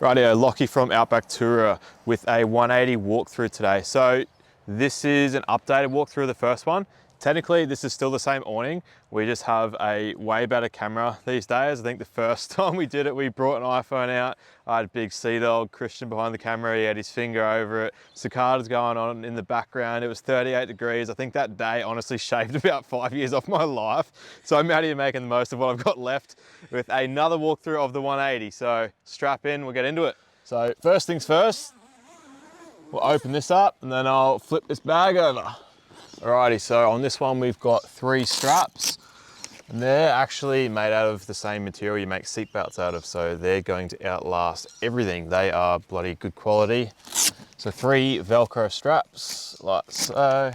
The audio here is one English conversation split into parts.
Rightio, Lockie from Outback Tourer with a 180 walkthrough today. So this is an updated walkthrough of the first one. Technically, this is still the same awning. We just have a way better camera these days. I think the first time we did it, we brought an iPhone out. I had a big sea dog, Christian behind the camera. He had his finger over it. Cicadas going on in the background. It was 38 degrees. I think that day honestly shaved about 5 years off my life. So I'm out here making the most of what I've got left with another walkthrough of the 180. So strap in, we'll get into it. So first things first, we'll open this up and then I'll flip this bag over. Alrighty, so on this one we've got 3 straps and they're actually made out of the same material you make seat belts out of, so they're going to outlast everything. They are bloody good quality. So 3 Velcro straps, like so.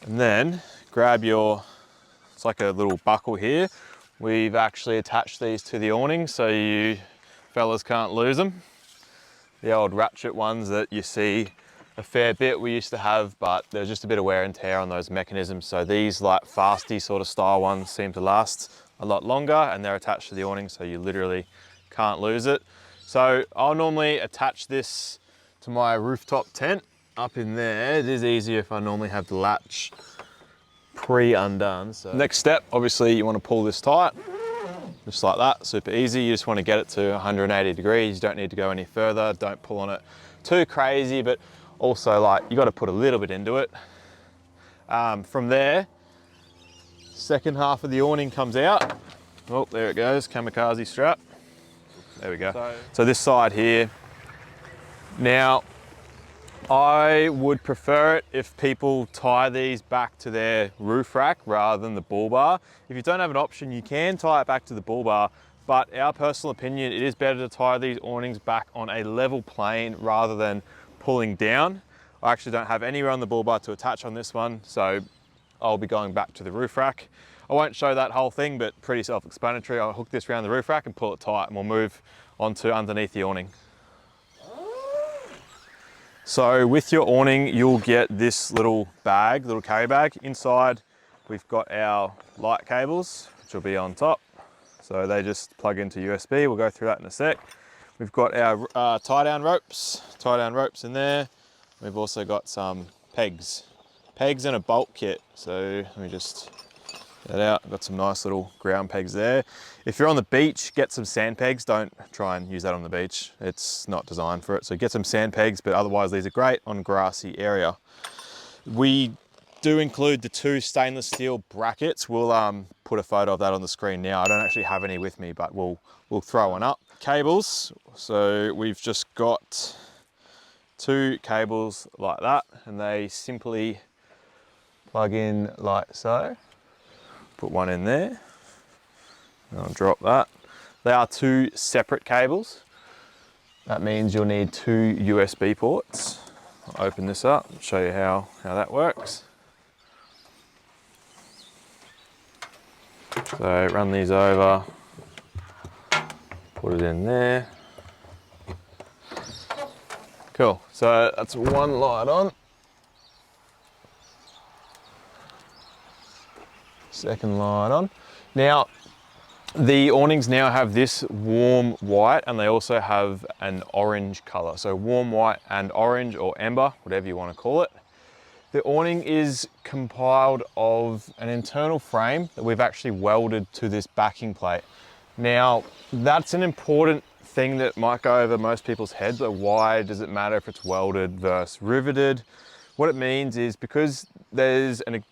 And then grab your, it's like a little buckle here. We've actually attached these to the awning so you fellas can't lose them. The old ratchet ones that you see a fair bit we used to have, but there's just a bit of wear and tear on those mechanisms. So these like fasty sort of style ones seem to last a lot longer and they're attached to the awning so you literally can't lose it. So I'll normally attach this to my rooftop tent up in there. It is easier if I normally have the latch pre-undone. So next step, obviously you want to pull this tight, just like that, super easy. You just want to get it to 180 degrees. You don't need to go any further. Don't pull on it too crazy, but also like you got to put a little bit into it. From there, second half of the awning comes out. Oh, there it goes, kamikaze strap. There we go. So this side here. Now, I would prefer it if people tie these back to their roof rack rather than the bull bar. If you don't have an option, you can tie it back to the bull bar, but our personal opinion, it is better to tie these awnings back on a level plane rather than pulling down. I actually don't have anywhere on the bull bar to attach on this one, so I'll be going back to the roof rack. I won't show that whole thing, but pretty self-explanatory. I'll hook this around the roof rack and pull it tight and we'll move on to underneath the awning. So with your awning, you'll get this little bag, little carry bag. Inside, we've got our light cables, which will be on top. So they just plug into USB. We'll go through that in a sec. We've got our tie-down ropes in there. We've also got some pegs and a bolt kit. So let me just get that out. I've got some nice little ground pegs there. If you're on the beach, get some sand pegs. Don't try and use that on the beach. It's not designed for it. So get some sand pegs, but otherwise these are great on grassy area. We do include the 2 stainless steel brackets. We'll put a photo of that on the screen now. I don't actually have any with me, but we'll throw one up. Cables, so we've just got 2 cables like that, and they simply plug in like so. Put one in there, and I'll drop that. They are 2 separate cables. That means you'll need 2 USB ports. I'll open this up and show you how that works. So run these over, put it in there. Cool, so that's one light on. Second light on. Now, the awnings now have this warm white and they also have an orange color. So warm white and orange, or amber, whatever you want to call it. The awning is compiled of an internal frame that we've actually welded to this backing plate. Now, that's an important thing that might go over most people's heads, but why does it matter if it's welded versus riveted? What it means is because there's an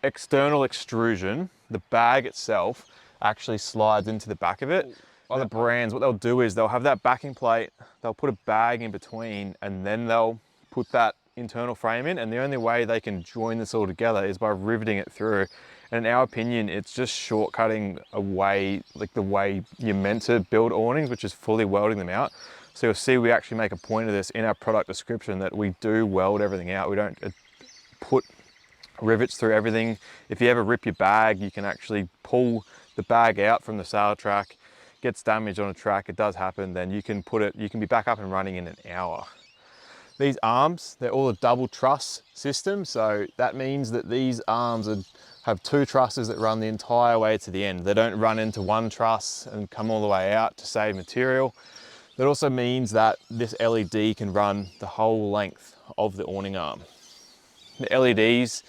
external extrusion, the bag itself actually slides into the back of it. Other brands, what they'll do is they'll have that backing plate, they'll put a bag in between, and then they'll put that internal frame in, and the only way they can join this all together is by riveting it through. And in our opinion, it's just shortcutting a way, like the way you're meant to build awnings, which is fully welding them out. So you'll see we actually make a point of this in our product description that we do weld everything out. We don't put rivets through everything. If you ever rip your bag, you can actually pull the bag out from the sail track, gets damaged on a track, it does happen, then you can be back up and running in an hour. These arms, they're all a double truss system, so that means that these arms have 2 trusses that run the entire way to the end. They don't run into one truss and come all the way out to save material. That also means that this LED can run the whole length of the awning arm. The LEDs,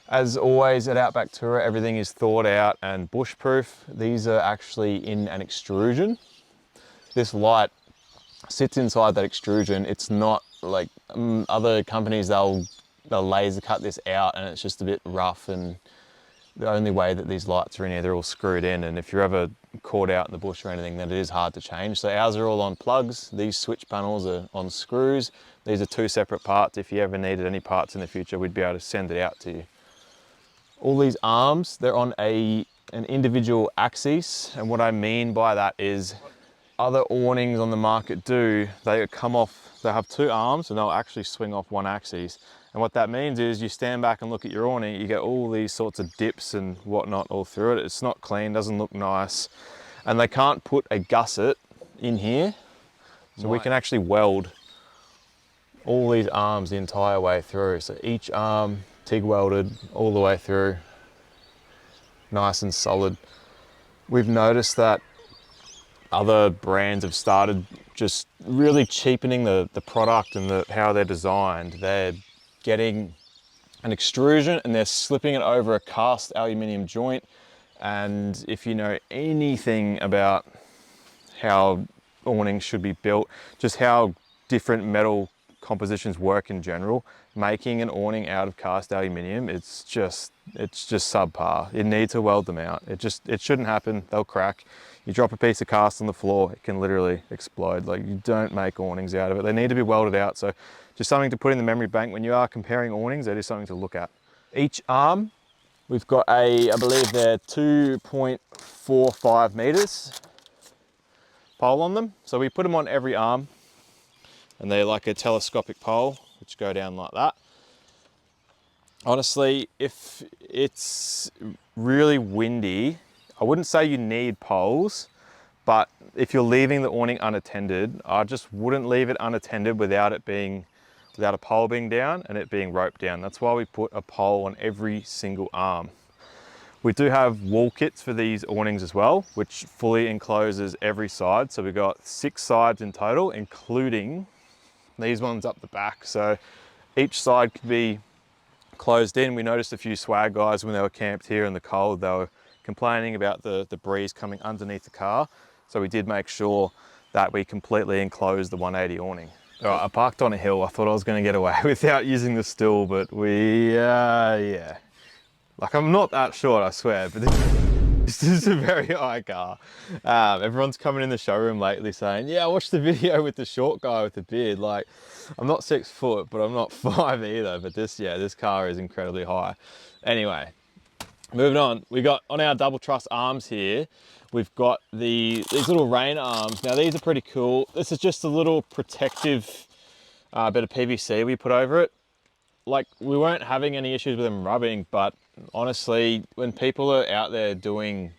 as always at Outback Tourer, everything is thawed out and bush proof. These are actually in an extrusion. This light sits inside that extrusion. It's not like other companies, they'll laser cut this out and it's just a bit rough, and the only way that these lights are in here, they're all screwed in, and if you're ever caught out in the bush or anything, then it is hard to change. So ours are all on plugs. These switch panels are on screws. These are 2 separate parts. If you ever needed any parts in the future, we'd be able to send it out to you. All these arms, they're on an individual axis, and what I mean by that is other awnings on the market they come off, they have 2 arms and they'll actually swing off one axis. And what that means is you stand back and look at your awning, you get all these sorts of dips and whatnot all through it. It's not clean, doesn't look nice. And they can't put a gusset in here. So we can actually weld all these arms the entire way through. So each arm TIG welded all the way through, nice and solid. We've noticed that other brands have started just really cheapening the product and how they're designed. They're getting an extrusion and they're slipping it over a cast aluminium joint. And if you know anything about how awnings should be built, just how different metal compositions work in general, making an awning out of cast aluminium, it's just subpar. You need to weld them out. It shouldn't happen. They'll crack. You drop a piece of cast on the floor, it can literally explode. Like, you don't make awnings out of it. They need to be welded out. So just something to put in the memory bank when you are comparing awnings. That is something to look at. Each arm, we've got I believe they're 2.45 meters pole on them. So we put them on every arm, and they're like a telescopic pole, which go down like that. Honestly, if it's really windy, I wouldn't say you need poles, but if you're leaving the awning unattended, I just wouldn't leave it unattended without a pole being down and it being roped down. That's why we put a pole on every single arm. We do have wall kits for these awnings as well, which fully encloses every side. So we've got 6 sides in total, including these ones up the back. So each side can be closed in. We noticed a few swag guys when they were camped here in the cold, they were complaining about the breeze coming underneath the car. So we did make sure that we completely enclosed the 180 awning. All right, I parked on a hill. I thought I was going to get away without using the stool, but yeah. Like, I'm not that short, I swear, but this is a very high car. Everyone's coming in the showroom lately saying, yeah, I watched the video with the short guy with the beard. Like, I'm not 6 foot, but I'm not 5 either. But this car is incredibly high. Anyway, moving on, we got on our double truss arms here, we've got these little rain arms. Now these are pretty cool. This is just a little protective bit of PVC we put over it. Like, we weren't having any issues with them rubbing, but honestly, when people are out there doing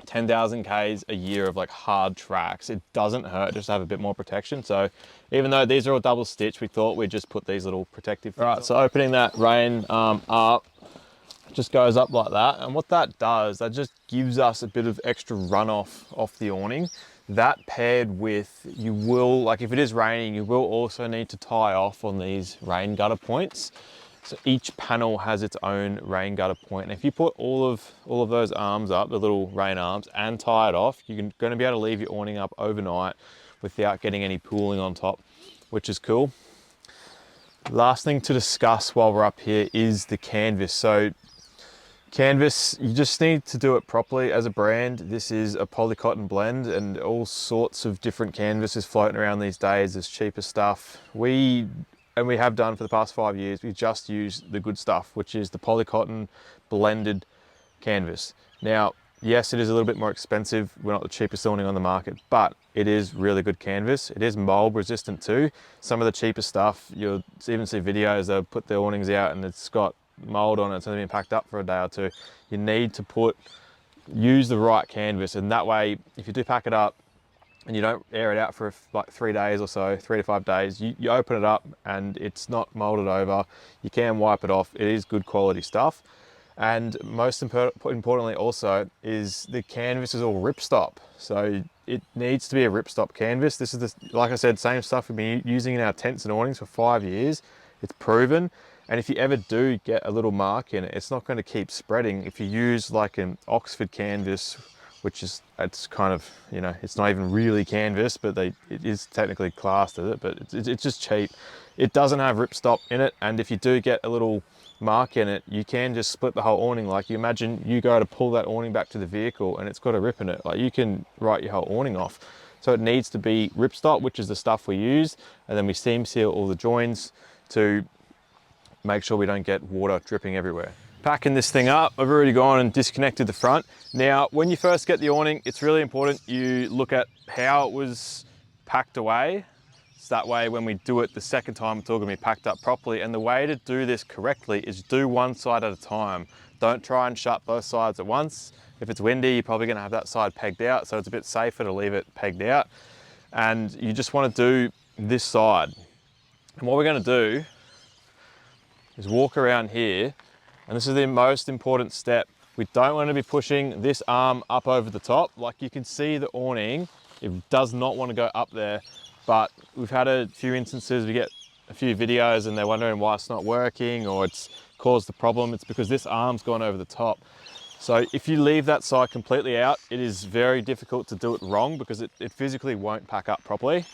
10,000 Ks a year of like hard tracks, it doesn't hurt just to have a bit more protection. So even though these are all double stitched, we thought we'd just put these little protective things. All right, so opening that rain arm up, just goes up like that, and what that does, that just gives us a bit of extra runoff off the awning. That paired with, you will, like if it is raining, you will also need to tie off on these rain gutter points. So each panel has its own rain gutter point, and if you put all of those arms up, the little rain arms, and tie it off, you're going to be able to leave your awning up overnight without getting any pooling on top, which is cool. Last thing to discuss while we're up here is the canvas. So canvas, you just need to do it properly as a brand. This is a polycotton blend, and all sorts of different canvases floating around these days. There's cheaper stuff. We have done for the past 5 years. We just use the good stuff, which is the polycotton blended canvas. Now, yes, it is a little bit more expensive. We're not the cheapest awning on the market, but it is really good canvas. It is mold resistant too. Some of the cheaper stuff, you'll even see videos, they'll put the awnings out and it's got mold on it, it's only been packed up for a day or two. You need to use the right canvas, and that way, if you do pack it up and you don't air it out for like 3 days or so, 3 to 5 days, you open it up and it's not molded over. You can wipe it off. It is good quality stuff. And most importantly also is the canvas is all ripstop. So it needs to be a ripstop canvas. This is the, like I said, same stuff we've been using in our tents and awnings for 5 years. It's proven. And if you ever do get a little mark in it, it's not going to keep spreading. If you use like an Oxford canvas, which is, it's kind of, you know, it's not even really canvas, but it is technically classed as it, but it's just cheap. It doesn't have ripstop in it. And if you do get a little mark in it, you can just split the whole awning. Like, you imagine you go to pull that awning back to the vehicle and it's got a rip in it, like you can write your whole awning off. So it needs to be ripstop, which is the stuff we use, and then we seam seal all the joins to make sure we don't get water dripping everywhere. Packing this thing up, I've already gone and disconnected the front. Now, when you first get the awning, it's really important you look at how it was packed away. So that way, when we do it the second time, it's all gonna be packed up properly. And the way to do this correctly is do one side at a time. Don't try and shut both sides at once. If it's windy, you're probably gonna have that side pegged out, so it's a bit safer to leave it pegged out. And you just wanna do this side. And what we're gonna do is walk around here, and this is the most important step. We don't want to be pushing this arm up over the top. Like, you can see the awning, it does not want to go up there, but we've had a few instances, we get a few videos and they're wondering why it's not working or it's caused the problem. It's because this arm's gone over the top. So if you leave that side completely out, it is very difficult to do it wrong because it physically won't pack up properly.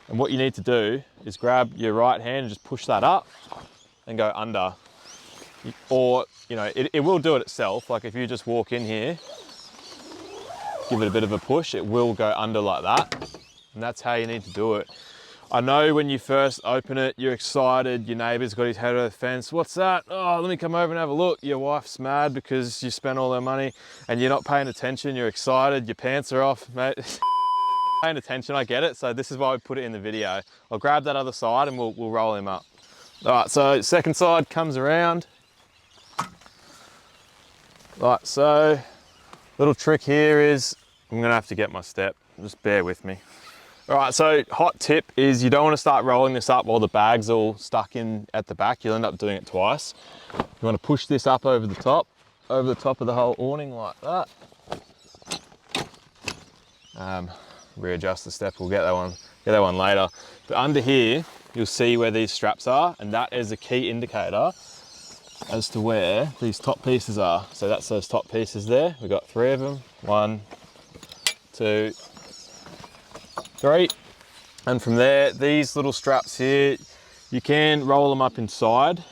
And what you need to do is grab your right hand and just push that up and go under. Or, you know, it will do it itself. Like, if you just walk in here, give it a bit of a push, it will go under like that. And that's how you need to do it. I know when you first open it, you're excited, your neighbour's got his head over the fence. What's that? Oh, let me come over and have a look. Your wife's mad because you spent all her money and you're not paying attention, you're excited, your pants are off, mate. Paying attention, I get it. So this is why we put it in the video. I'll grab that other side and we'll roll him up. All right, so second side comes around. Right, so little trick here is, I'm gonna have to get my step, just bear with me. All right, so hot tip is you don't wanna start rolling this up while the bag's all stuck in at the back. You'll end up doing it twice. You wanna push this up over the top of the whole awning like that. Readjust the step, we'll get that one later. But under here, you'll see where these straps are, and that is a key indicator as to where these top pieces are. So that's those top pieces there. We've got 3 of them. 1, 2, 3. And from there, these little straps here, you can roll them up inside,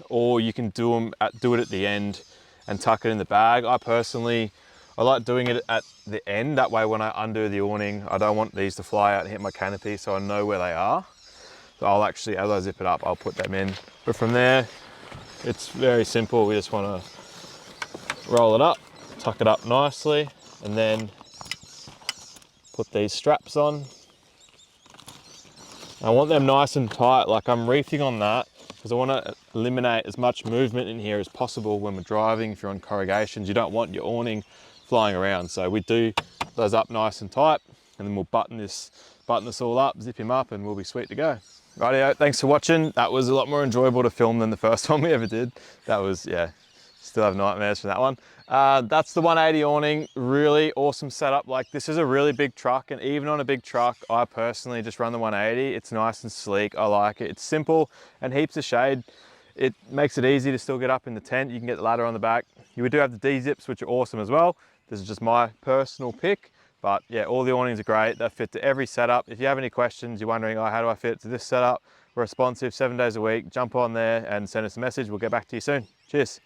or you can do it at the end and tuck it in the bag. I like doing it at the end. That way, when I undo the awning, I don't want these to fly out and hit my canopy, so I know where they are. So I'll actually, as I zip it up, I'll put them in. But from there, it's very simple. We just want to roll it up, tuck it up nicely, and then put these straps on. I want them nice and tight. Like, I'm reefing on that because I want to eliminate as much movement in here as possible when we're driving. If you're on corrugations, you don't want your awning flying around. So we do those up nice and tight, and then we'll button this all up, zip him up, and we'll be sweet to go. Rightio, thanks for watching. That was a lot more enjoyable to film than the first one we ever did. That was, yeah, still have nightmares from that one. That's the 180 awning, really awesome setup. Like, this is a really big truck, and even on a big truck, I personally just run the 180. It's nice and sleek, I like it. It's simple and heaps of shade. It makes it easy to still get up in the tent. You can get the ladder on the back. You do have the D-zips, which are awesome as well. This is just my personal pick. But yeah, all the awnings are great. They fit to every setup. If you have any questions, you're wondering, oh, how do I fit to this setup? We're responsive 7 days a week. Jump on there and send us a message. We'll get back to you soon. Cheers.